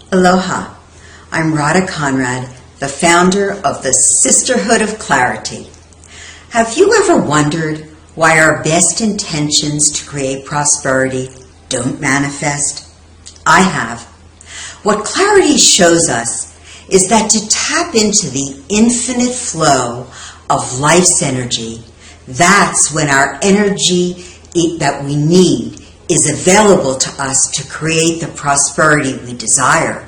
Aloha, I'm Radha Conrad, the founder of the Sisterhood of Clarity. Have you ever wondered why our best intentions to create prosperity don't manifest? I have. What clarity shows us is that to tap into the infinite flow of life's energy, that's when our energy that we need is available to us to create the prosperity we desire.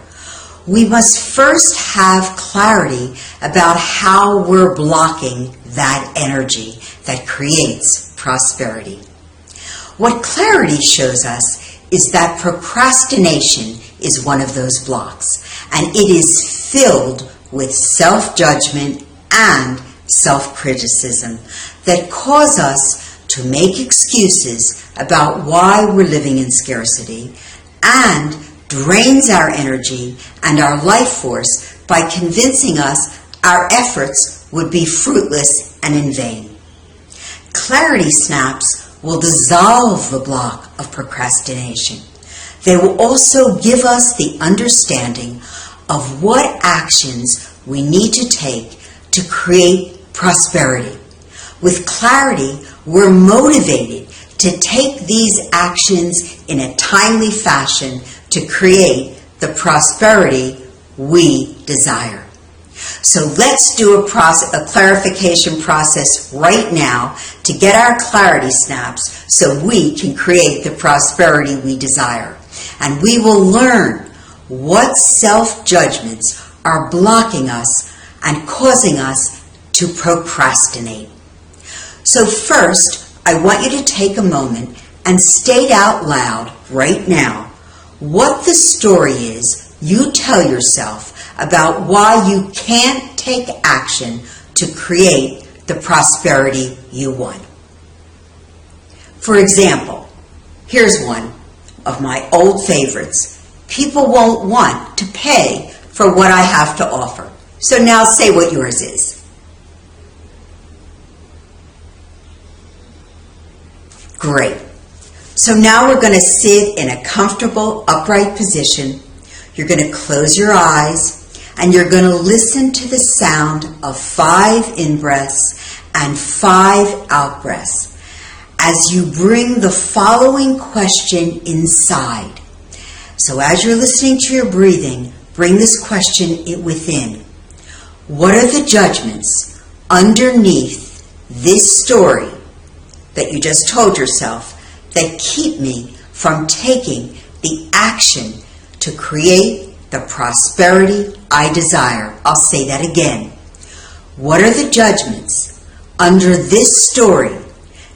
We must first have clarity about how we're blocking that energy that creates prosperity. What clarity shows us is that procrastination is one of those blocks, and it is filled with self-judgment and self-criticism that cause us to make excuses about why we're living in scarcity and drains our energy and our life force by convincing us our efforts would be fruitless and in vain. Clarity snaps will dissolve the block of procrastination. They will also give us the understanding of what actions we need to take to create prosperity. With clarity, we're motivated to take these actions in a timely fashion to create the prosperity we desire. So let's do a clarification process right now to get our clarity snaps so we can create the prosperity we desire. And we will learn what self-judgments are blocking us and causing us to procrastinate. So first, I want you to take a moment and state out loud right now what the story is you tell yourself about why you can't take action to create the prosperity you want. For example, here's one of my old favorites. People won't want to pay for what I have to offer. So now say what yours is. Great. So now we're going to sit in a comfortable, upright position. You're going to close your eyes and you're going to listen to the sound of 5 in-breaths and 5 out-breaths as you bring the following question inside. So as you're listening to your breathing, bring this question within. What are the judgments underneath this story that you just told yourself that keep me from taking the action to create the prosperity I desire? I'll say that again. What are the judgments under this story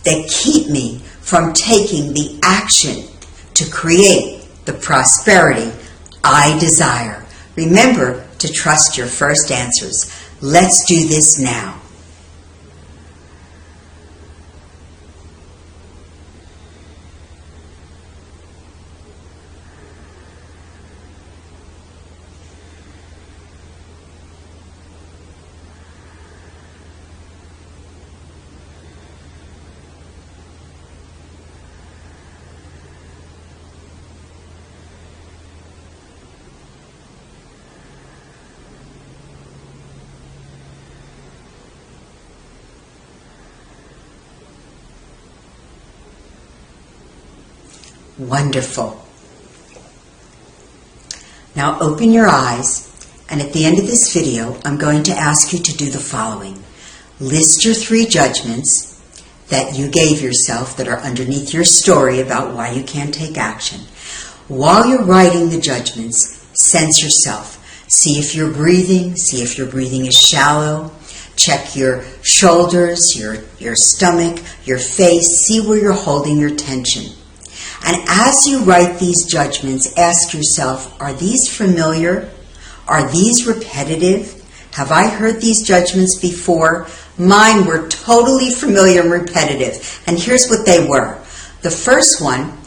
that keep me from taking the action to create the prosperity I desire? Remember to trust your first answers. Let's do this now. Wonderful. Now open your eyes, and at the end of this video, I'm going to ask you to do the following. List your 3 judgments that you gave yourself that are underneath your story about why you can't take action. While you're writing the judgments, sense yourself. See if you're breathing. See if your breathing is shallow. Check your shoulders, your stomach, your face. See where you're holding your tension. And as you write these judgments, ask yourself, are these familiar? Are these repetitive? Have I heard these judgments before? Mine were totally familiar and repetitive. And here's what they were. The first one,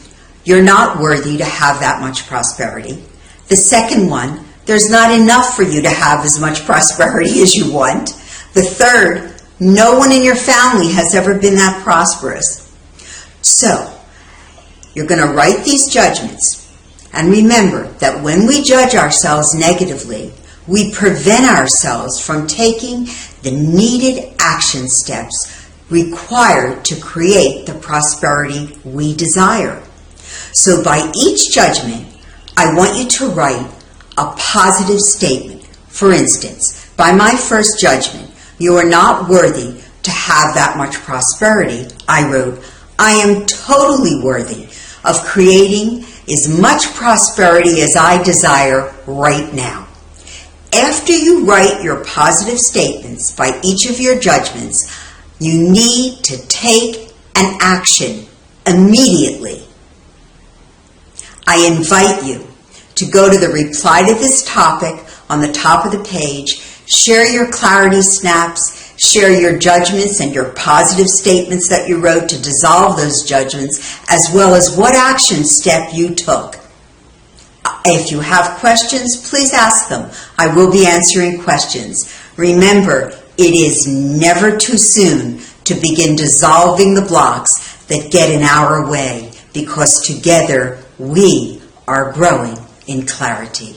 you're not worthy to have that much prosperity. The second one, there's not enough for you to have as much prosperity as you want. The third, no one in your family has ever been that prosperous. So, you're going to write these judgments, And remember that when we judge ourselves negatively, we prevent ourselves from taking the needed action steps required to create the prosperity we desire. So by each judgment, I want you to write a positive statement. For instance, by my first judgment, you are not worthy to have that much prosperity, I wrote, I am totally worthy of creating as much prosperity as I desire right now. After you write your positive statements by each of your judgments, you need to take an action immediately. I invite you to go to the reply to this topic on the top of the page, share your clarity snaps, share your judgments and your positive statements that you wrote to dissolve those judgments, as well as what action step you took. If you have questions, please ask them. I will be answering questions. Remember, it is never too soon to begin dissolving the blocks that get in our way, because together we are growing in clarity.